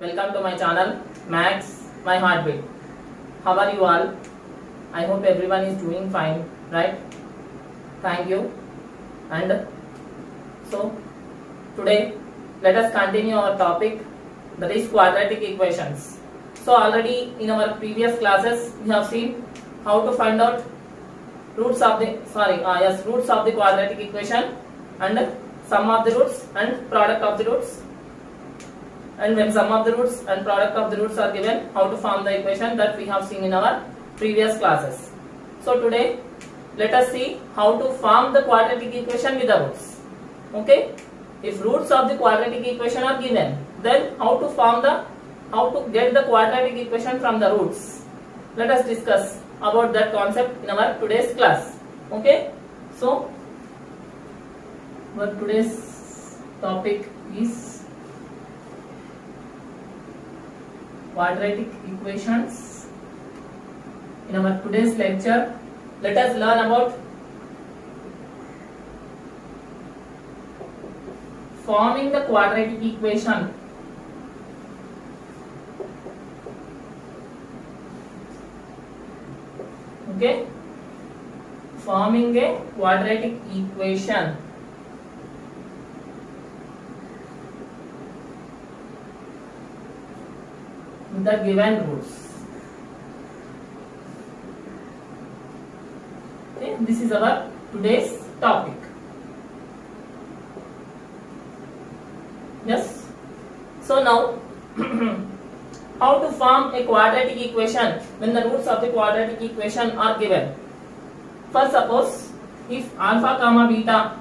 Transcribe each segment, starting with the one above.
Welcome to my channel Max My Heartbeat. How are you all? I hope everyone is doing fine, right? Thank you. And so today let us continue our topic, that is quadratic equations. So already in our previous classes we have seen how to find out roots of the quadratic equation and sum of the roots and product of the roots. And when sum of the roots and product of the roots are given, how to form the equation, that we have seen in our previous classes. So today let us see how to form the quadratic equation with the roots. Okay, if roots of the quadratic equation are given, then how to get the quadratic equation from the roots. Let us discuss about that concept in our today's class. Okay, so our today's topic is quadratic equations. In our today's lecture, let us learn about forming the quadratic equation. Okay, forming a quadratic equation. With the given roots. Okay, this is our today's topic. Yes. So now how to form a quadratic equation when the roots of the quadratic equation are given. First, suppose if alpha comma beta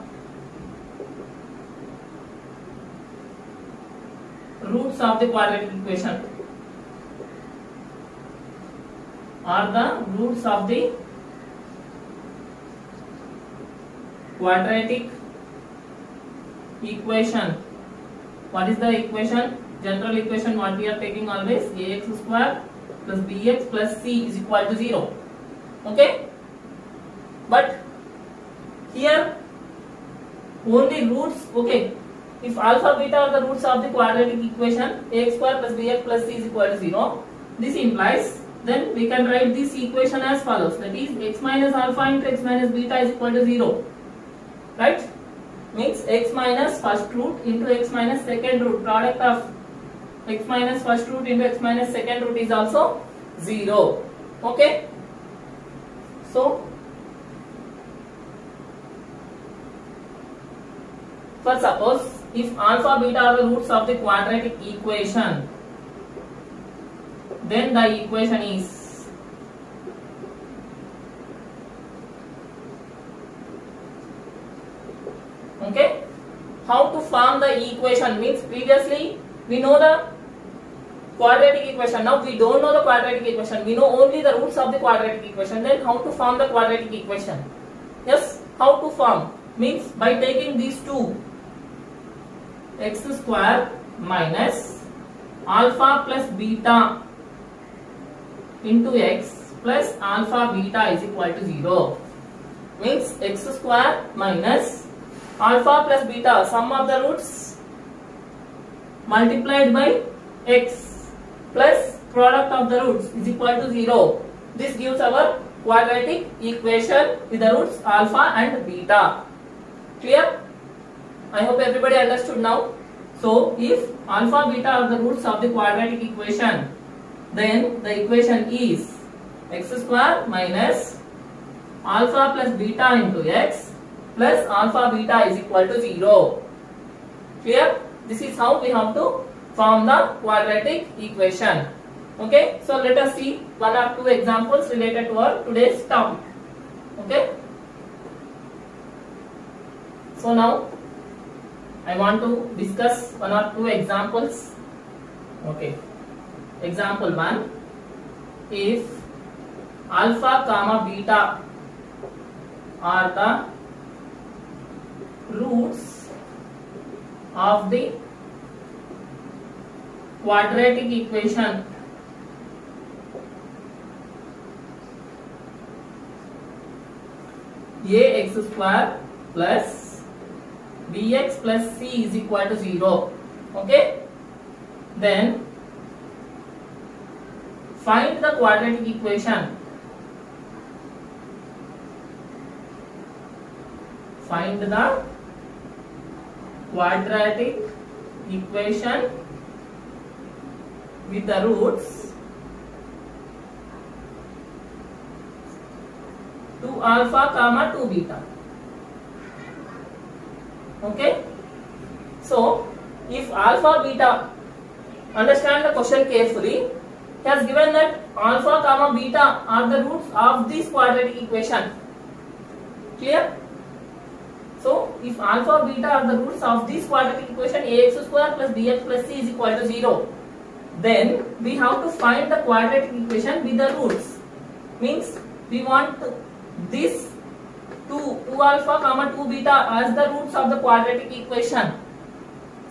roots of the quadratic equation are the roots of the quadratic equation. What is the equation? General equation what we are taking always, ax square plus bx plus c is equal to 0. Okay, but here only roots. Okay, if alpha beta are the roots of the quadratic equation, ax square plus bx plus c is equal to 0, this implies then we can write this equation as follows, that is x minus alpha into x minus beta is equal to 0, right? Means x minus first root into x minus second root, product of x minus first root into x minus second root is also 0. Okay, so first suppose if alpha beta are the roots of the quadratic equation, then the equation is okay. How to form the equation means previously we know the quadratic equation. Now we don't know the quadratic equation. We know only the roots of the quadratic equation. Then how to form the quadratic equation? Yes, how to form means by taking these two, x square minus alpha plus beta into x plus alpha beta is equal to 0. Means x square minus alpha plus beta, sum of the roots multiplied by x plus product of the roots is equal to 0. This gives our quadratic equation with the roots alpha and beta. Clear? I hope everybody understood now. So if alpha beta are the roots of the quadratic equation, then the equation is x square minus alpha plus beta into x plus alpha beta is equal to 0. Clear? This is how we have to form the quadratic equation. Okay, so let us see one or two examples related to our today's topic. Okay, so now I want to discuss one or two examples. Okay, example 1, if alpha comma beta are the roots of the quadratic equation ax square plus bx plus c is equal to 0. Okay, then find the quadratic equation. Find the quadratic equation with the roots 2 alpha comma 2 beta. Okay. So if alpha beta, understand the question carefully. He has given that alpha comma beta are the roots of this quadratic equation. Clear? So if alpha beta are the roots of this quadratic equation, ax square plus bx plus c is equal to 0, then we have to find the quadratic equation with the roots. Means we want this 2 alpha comma 2 beta as the roots of the quadratic equation.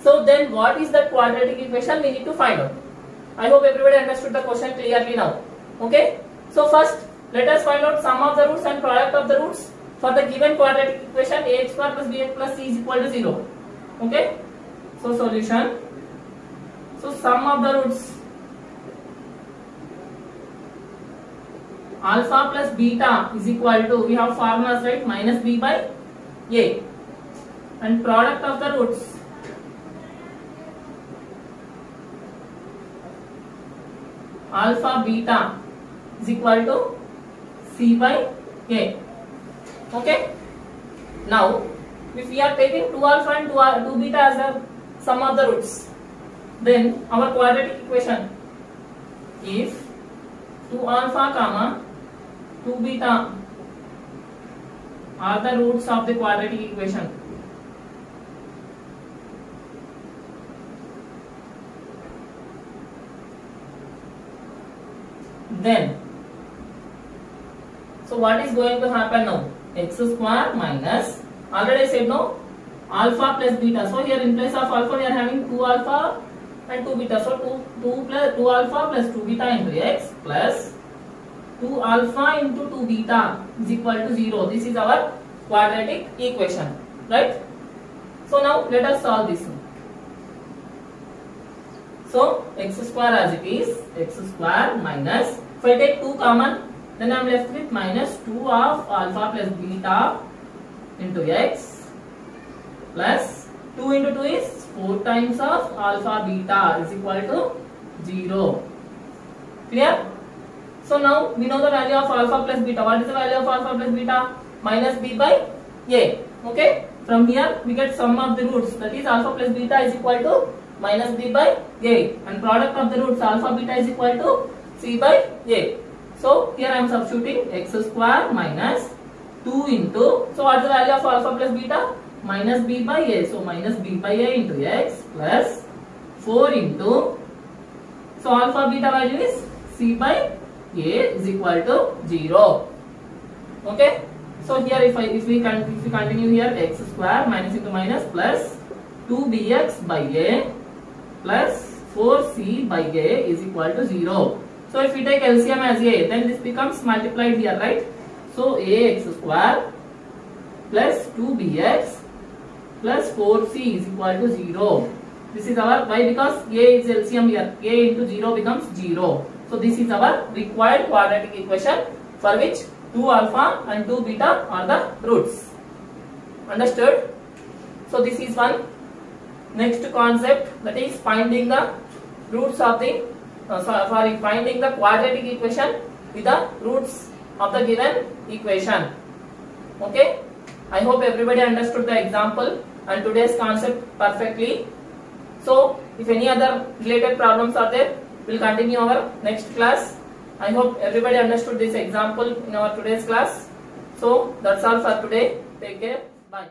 So then what is that quadratic equation we need to find out. I hope everybody understood the question clearly now. Okay. So first let us find out sum of the roots and product of the roots for the given quadratic equation ax square plus bx plus c is equal to 0. Okay. So solution. So sum of the roots alpha plus beta is equal to, we have formulas, right, minus b by a, and product of the roots alpha beta is equal to c by a. Okay. Now if we are taking 2 alpha and 2 beta as the sum of the roots, then our quadratic equation, if 2 alpha comma 2 beta are the roots of the quadratic equation, then so what is going to happen now? X square minus, already I said no, alpha plus beta. So here in place of alpha we are having 2 alpha and 2 beta. So 2 alpha plus 2 beta into x plus 2 alpha into 2 beta is equal to 0. This is our quadratic equation, right? So now let us solve this one. So x square as it is, x square minus, if I take 2 common, then I am left with minus 2 of alpha plus beta into x plus 2 into 2 is 4 times of alpha beta is equal to 0. Clear? So now we know the value of alpha plus beta. What is the value of alpha plus beta? Minus b by a. Okay. From here we get sum of the roots, that is alpha plus beta is equal to minus b by a, and product of the roots alpha beta is equal to c by a. So here I am substituting x square minus 2 into, so what is the value of alpha plus beta? Minus b by a. So minus b by a into x plus 4 into, so alpha beta value is c by a is equal to 0. Okay. So here if we continue here, x square minus into minus plus 2bx by a plus 4c by a is equal to 0. So if we take LCM as a, then this becomes multiplied here, right? So ax square plus 2bx plus 4c is equal to 0. This is our, why? Because a is LCM here, a into 0 becomes 0. So this is our required quadratic equation for which 2 alpha and 2 beta are the roots. Understood? So this is one. Next concept, that is finding the roots of the finding the quadratic equation with the roots of the given equation. Okay. I hope everybody understood the example and today's concept perfectly. So if any other related problems are there, we'll continue our next class. I hope everybody understood this example in our today's class. So that's all for today. Take care. Bye.